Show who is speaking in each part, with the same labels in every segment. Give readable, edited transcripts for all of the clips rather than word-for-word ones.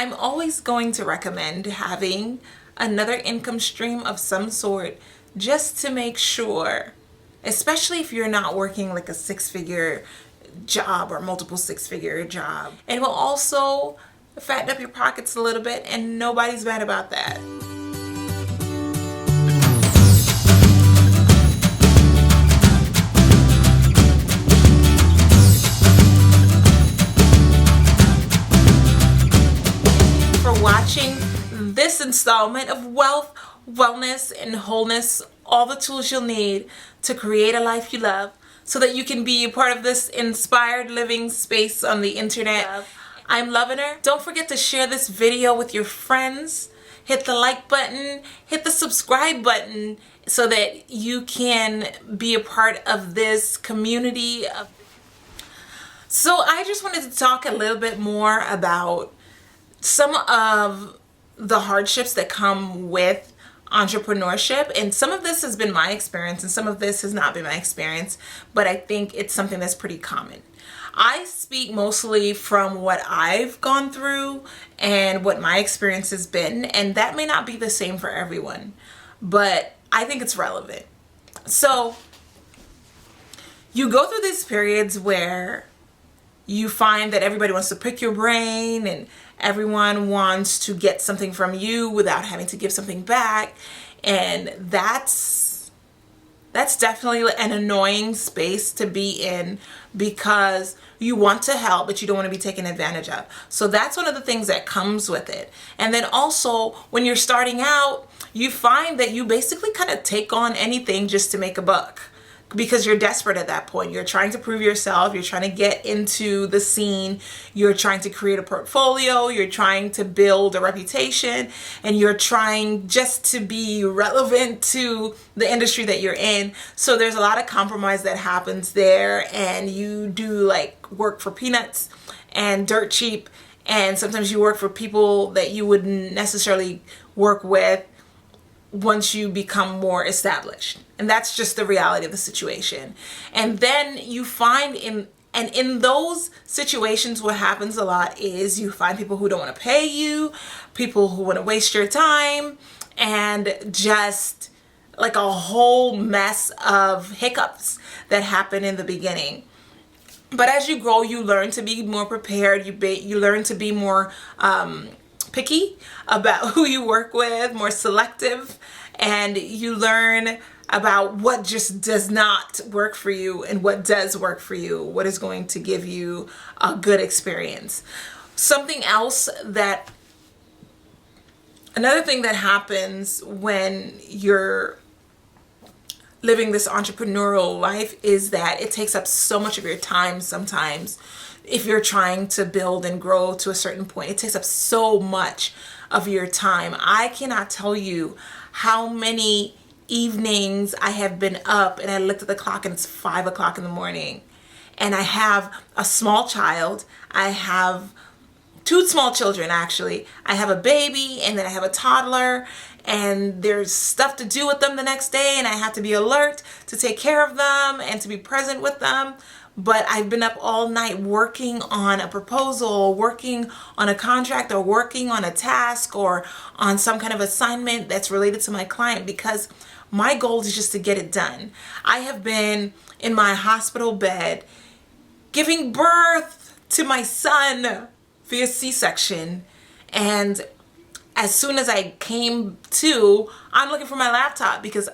Speaker 1: I'm always going to recommend having another income stream of some sort just to make sure, especially if you're not working like a six-figure job or multiple six-figure job. And it will also fatten up your pockets a little bit, and nobody's mad about that. Watching this installment of Wealth, Wellness, and Wholeness, all the tools you'll need to create a life you love so that you can be a part of this inspired living space on the internet. I'm loving her. Don't forget to share this video with your friends. Hit the like button, hit the subscribe button so that you can be a part of this community. So I just wanted to talk a little bit more about some of the hardships that come with entrepreneurship, and some of this has been my experience and some of this has not been my experience, but I think it's something that's pretty common. I speak mostly from what I've gone through and what my experience has been, and that may not be the same for everyone, but I think it's relevant. So you go through these periods where you find that everybody wants to pick your brain and everyone wants to get something from you without having to give something back. And that's definitely an annoying space to be in, because you want to help, but you don't want to be taken advantage of. So that's one of the things that comes with it. And then also when you're starting out, you find that you basically kind of take on anything just to make a buck, because you're desperate at that point. You're trying to prove yourself. You're trying to get into the scene. You're trying to create a portfolio. You're trying to build a reputation, and you're trying just to be relevant to the industry that you're in. So there's a lot of compromise that happens there, and you do like work for peanuts and dirt cheap. And sometimes you work for people that you wouldn't necessarily work with once you become more established. And that's just the reality of the situation. And then you find in those situations, what happens a lot is you find people who don't want to pay you, people who want to waste your time, and just like a whole mess of hiccups that happen in the beginning. But as you grow, you learn to be more prepared. You learn to be more picky about who you work with, more selective, and you learn about what just does not work for you and what does work for you, what is going to give you a good experience. Another thing that happens when you're living this entrepreneurial life is that it takes up so much of your time sometimes. If you're trying to build and grow to a certain point, it takes up so much of your time. I cannot tell you how many evenings I have been up and I looked at the clock and it's 5 o'clock in the morning, and I have a small child. I have 2 small children, actually. I have a baby, and then I have a toddler, and there's stuff to do with them the next day, and I have to be alert to take care of them and to be present with them. But I've been up all night working on a proposal, working on a contract, or working on a task, or on some kind of assignment that's related to my client, because my goal is just to get it done. I have been in my hospital bed giving birth to my son via C-section, and as soon as I came to, I'm looking for my laptop, because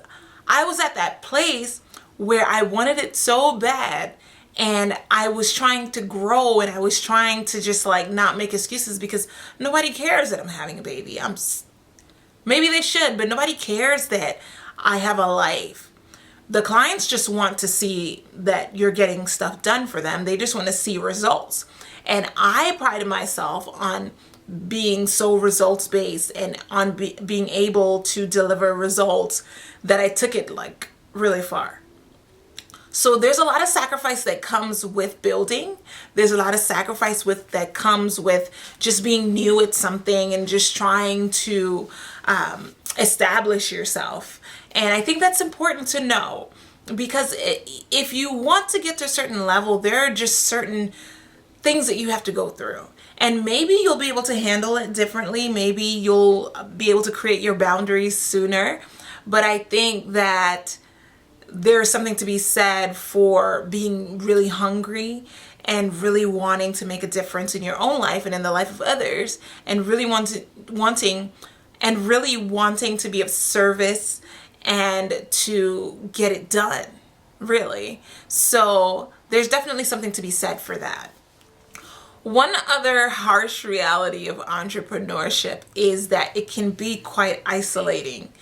Speaker 1: I was at that place where I wanted it so bad, and I was trying to grow, and I was trying to just like not make excuses, because nobody cares that I'm having a baby. Maybe they should, but nobody cares that I have a life. The clients just want to see that you're getting stuff done for them. They just want to see results. And I prided myself on being so results based and on being able to deliver results that I took it like really far. So there's a lot of sacrifice that comes with building. There's a lot of sacrifice that comes with just being new at something and just trying to establish yourself. And I think that's important to know, because if you want to get to a certain level, there are just certain things that you have to go through. And maybe you'll be able to handle it differently. Maybe you'll be able to create your boundaries sooner. But I think that there's something to be said for being really hungry and really wanting to make a difference in your own life and in the life of others, and really wanting to be of service and to get it done, really. So there's definitely something to be said for that. One other harsh reality of entrepreneurship is that it can be quite isolating,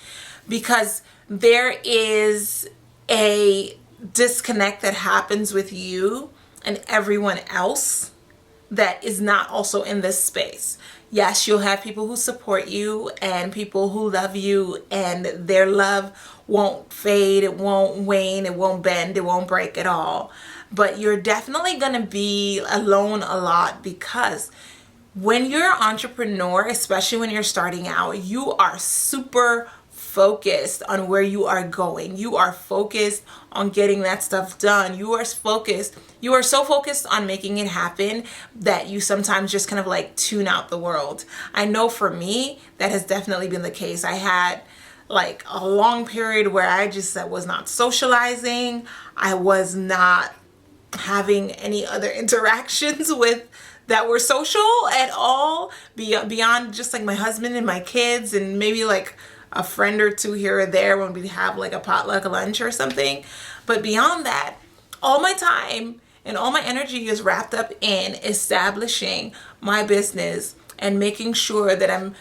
Speaker 1: because there is a disconnect that happens with you and everyone else that is not also in this space. Yes, you'll have people who support you and people who love you, and their love won't fade, it won't wane, it won't bend, it won't break at all. But you're definitely going to be alone a lot, because when you're an entrepreneur, especially when you're starting out, you are super focused on where you are going. You are focused on getting that stuff done. You are so focused on making it happen that you sometimes just kind of like tune out the world. I know for me, that has definitely been the case. I had like a long period where I just was not socializing. I was not having any other interactions with that were social at all, beyond just like my husband and my kids, and maybe like a friend or two here or there when we have like a potluck lunch or something. But beyond that, all my time and all my energy is wrapped up in establishing my business and making sure that I'm,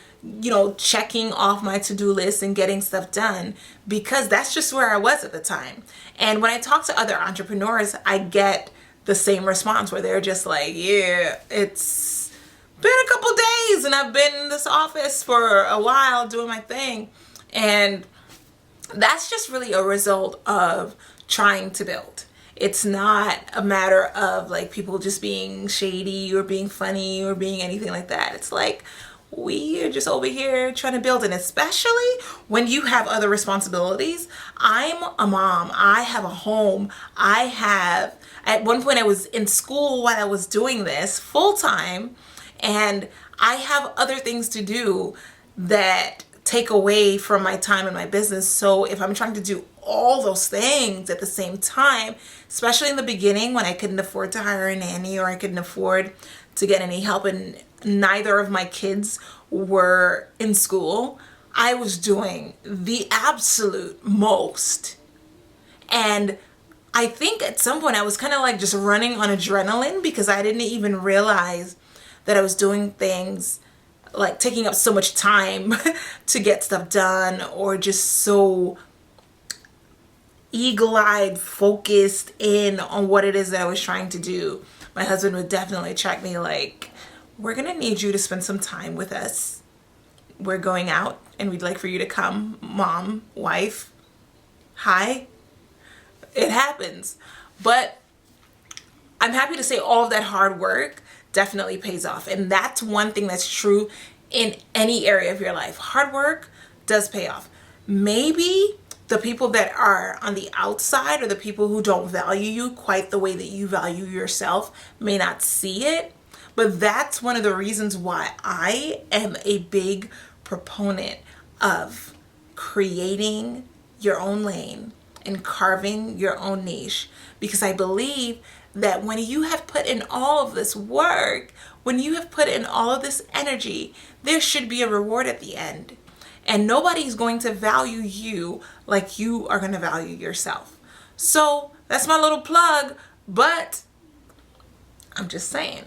Speaker 1: checking off my to-do list and getting stuff done, because that's just where I was at the time. And when I talk to other entrepreneurs, I get the same response where they're just like, yeah, it's been a couple days and I've been in this office for a while doing my thing. And that's just really a result of trying to build. It's not a matter of like people just being shady or being funny or being anything like that. It's like, we are just over here trying to build. And especially when you have other responsibilities. I'm a mom. I have a home. At one point I was in school while I was doing this full time, and I have other things to do that take away from my time in my business. So if I'm trying to do all those things at the same time, especially in the beginning when I couldn't afford to hire a nanny or I couldn't afford to get any help and neither of my kids were in school, I was doing the absolute most. And I think at some point I was kind of like just running on adrenaline, because I didn't even realize that I was doing things like taking up so much time to get stuff done, or just so eagle-eyed focused in on what it is that I was trying to do. My husband would definitely check me like, we're gonna need you to spend some time with us. We're going out and we'd like for you to come. Mom, wife, hi. It happens. But I'm happy to say all of that hard work definitely pays off. And that's one thing that's true in any area of your life. Hard work does pay off. Maybe the people that are on the outside, or the people who don't value you quite the way that you value yourself, may not see it. But that's one of the reasons why I am a big proponent of creating your own lane and carving your own niche. Because I believe that when you have put in all of this work, when you have put in all of this energy, there should be a reward at the end. And nobody's going to value you like you are going to value yourself. So that's my little plug, but I'm just saying.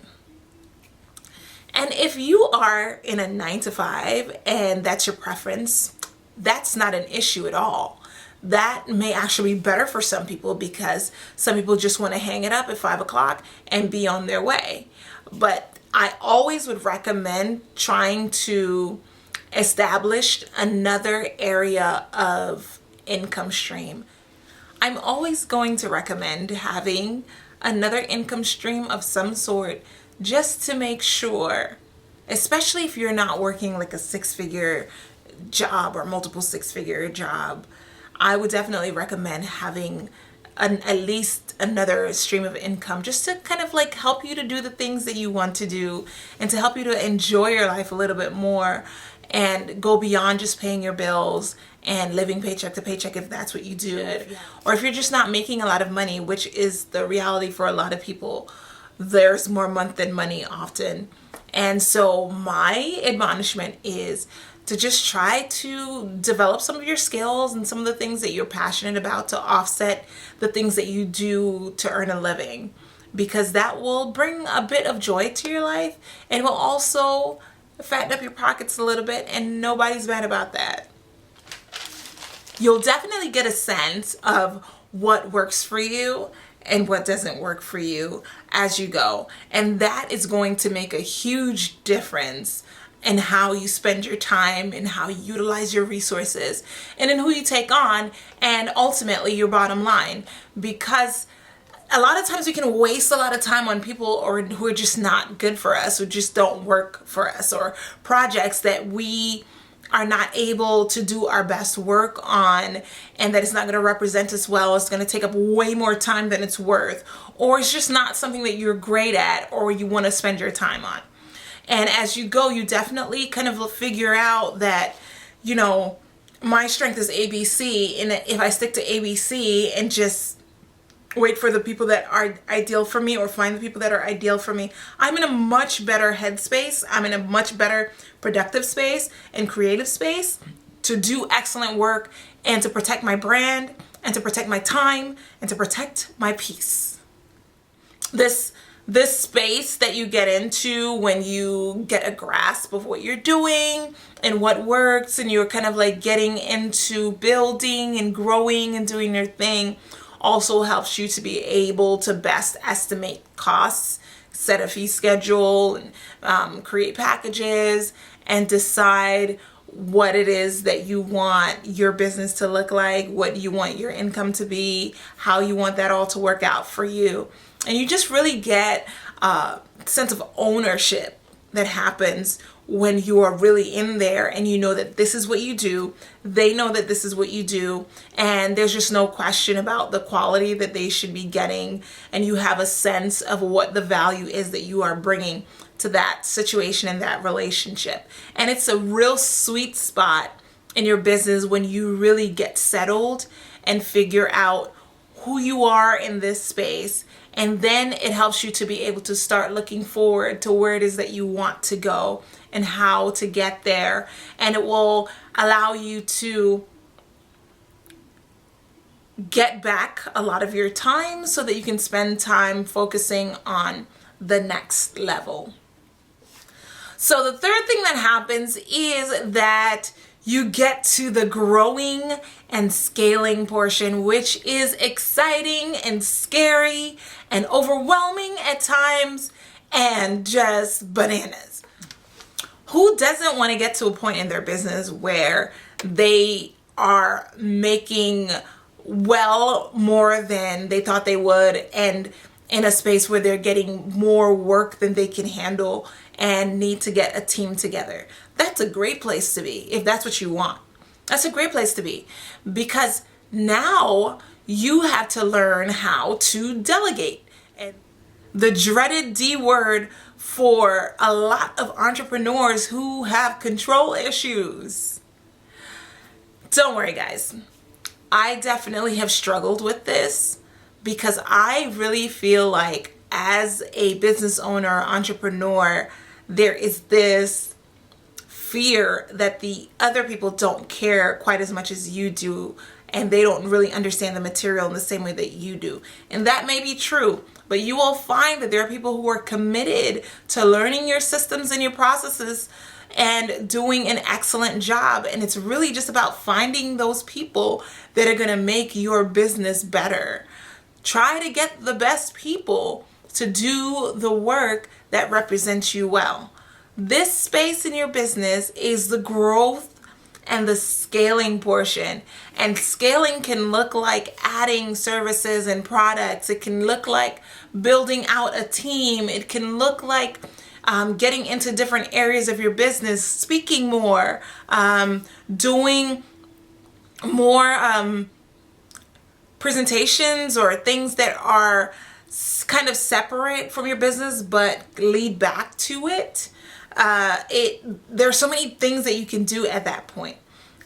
Speaker 1: And if you are in a 9-to-5 and that's your preference, that's not an issue at all. That may actually be better for some people, because some people just want to hang it up at 5 o'clock and be on their way. But I always would recommend trying to establish another area of income stream. I'm always going to recommend having another income stream of some sort, just to make sure, especially if you're not working like a 6-figure job or multiple 6-figure job, I would definitely recommend having at least another stream of income, just to kind of like help you to do the things that you want to do and to help you to enjoy your life a little bit more and go beyond just paying your bills and living paycheck to paycheck if that's what you do. Or if you're just not making a lot of money, which is the reality for a lot of people, there's more month than money often. And so my admonishment is to just try to develop some of your skills and some of the things that you're passionate about to offset the things that you do to earn a living, because that will bring a bit of joy to your life and will also fatten up your pockets a little bit, and nobody's mad about that. You'll definitely get a sense of what works for you and what doesn't work for you as you go. And that is going to make a huge difference in how you spend your time and how you utilize your resources and in who you take on, and ultimately your bottom line. Because a lot of times we can waste a lot of time on people who are just not good for us, who just don't work for us, or projects that we are not able to do our best work on, and that it's not going to represent us well. It's going to take up way more time than it's worth, or it's just not something that you're great at or you want to spend your time on. And as you go, you definitely kind of figure out that, you know, my strength is ABC, and if I stick to ABC and just wait for the people that are ideal for me, or find the people that are ideal for me, I'm in a much better headspace. I'm in a much better productive space and creative space to do excellent work and to protect my brand and to protect my time and to protect my peace. This space that you get into when you get a grasp of what you're doing and what works, and you're kind of like getting into building and growing and doing your thing, also helps you to be able to best estimate costs, set a fee schedule, and create packages, and decide what it is that you want your business to look like, what you want your income to be, how you want that all to work out for you. And you just really get a sense of ownership that happens when you are really in there and you know that this is what you do, they know that this is what you do, and there's just no question about the quality that they should be getting, and you have a sense of what the value is that you are bringing to that situation and that relationship. And it's a real sweet spot in your business when you really get settled and figure out who you are in this space. And then it helps you to be able to start looking forward to where it is that you want to go and how to get there. And it will allow you to get back a lot of your time so that you can spend time focusing on the next level. So the third thing that happens is that you get to the growing and scaling portion, which is exciting and scary and overwhelming at times and just bananas. Who doesn't want to get to a point in their business where they are making well more than they thought they would, and in a space where they're getting more work than they can handle and need to get a team together? That's a great place to be if that's what you want. That's a great place to be, because now you have to learn how to delegate. And the dreaded D word for a lot of entrepreneurs who have control issues. Don't worry, guys. I definitely have struggled with this, because I really feel like as a business owner or entrepreneur, there is this fear that the other people don't care quite as much as you do, and they don't really understand the material in the same way that you do. And that may be true, but you will find that there are people who are committed to learning your systems and your processes and doing an excellent job. And it's really just about finding those people that are going to make your business better. Try to get the best people to do the work that represents you well. This space in your business is the growth and the scaling portion. And scaling can look like adding services and products. It can look like building out a team. It can look like getting into different areas of your business, speaking more, doing more presentations or things that are kind of separate from your business but lead back to it, there's so many things that you can do at that point.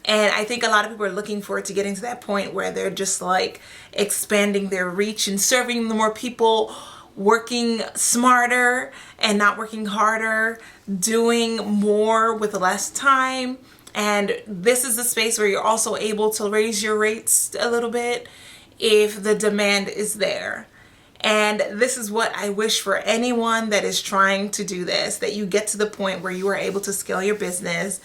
Speaker 1: And I think a lot of people are looking forward to getting to that point where they're just like expanding their reach and serving the more people, working smarter and not working harder, doing more with less time. And this is the space where you're also able to raise your rates a little bit if the demand is there. And this is what I wish for anyone that is trying to do this, that you get to the point where you are able to scale your business,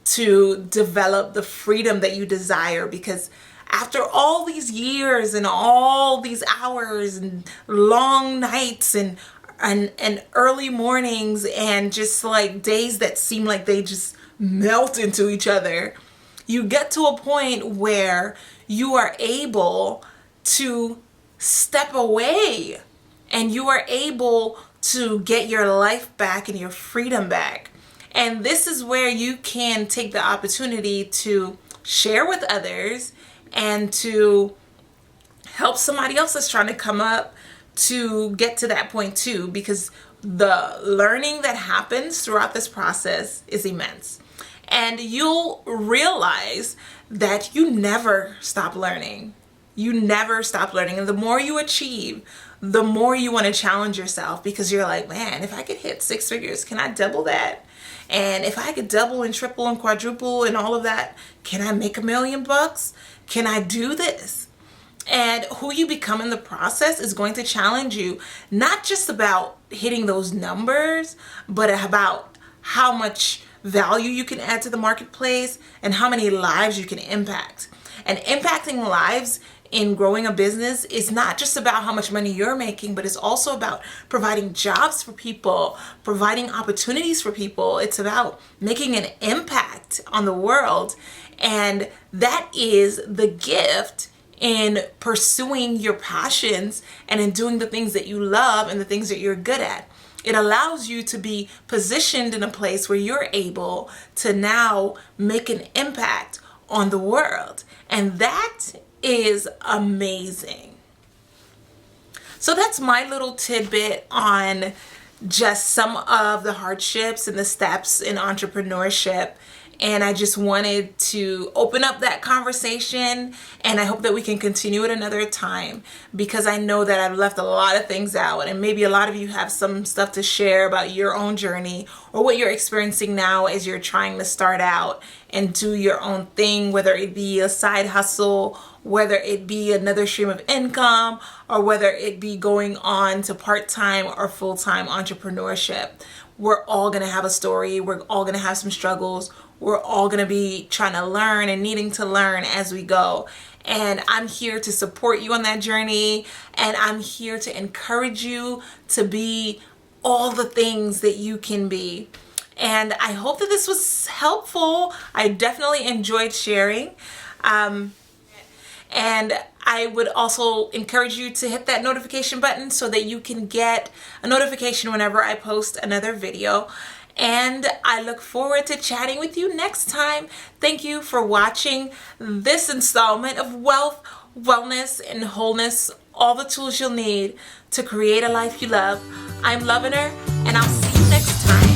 Speaker 1: to develop the freedom that you desire. Because after all these years and all these hours and long nights and early mornings and just like days that seem like they just melt into each other, you get to a point where you are able to step away and you are able to get your life back and your freedom back. And this is where you can take the opportunity to share with others and to help somebody else that's trying to come up to get to that point too, because the learning that happens throughout this process is immense. And you'll realize that you never stop learning. You never stop learning. And the more you achieve, the more you want to challenge yourself, because you're like, man, if I could hit 6 figures, can I double that? And if I could double and triple and quadruple and all of that, can I make $1 million? Can I do this? And who you become in the process is going to challenge you, not just about hitting those numbers, but about how much value you can add to the marketplace and how many lives you can impact. And impacting lives in growing a business is not just about how much money you're making, but it's also about providing jobs for people, providing opportunities for people. It's about making an impact on the world. And that is the gift in pursuing your passions and in doing the things that you love and the things that you're good at. It allows you to be positioned in a place where you're able to now make an impact on the world. And that is amazing. So that's my little tidbit on just some of the hardships and the steps in entrepreneurship. And I just wanted to open up that conversation, and I hope that we can continue it another time, because I know that I've left a lot of things out, and maybe a lot of you have some stuff to share about your own journey or what you're experiencing now as you're trying to start out and do your own thing, whether it be a side hustle, whether it be another stream of income, or whether it be going on to part-time or full-time entrepreneurship. We're all going to have a story. We're all going to have some struggles. We're all going to be trying to learn and needing to learn as we go. And I'm here to support you on that journey. And I'm here to encourage you to be all the things that you can be. And I hope that this was helpful. I definitely enjoyed sharing. And I would also encourage you to hit that notification button so that you can get a notification whenever I post another video. And I look forward to chatting with you next time. Thank you for watching this installment of Wealth, Wellness, and Wholeness, all the tools you'll need to create a life you love. I'm Loving Her, and I'll see you next time.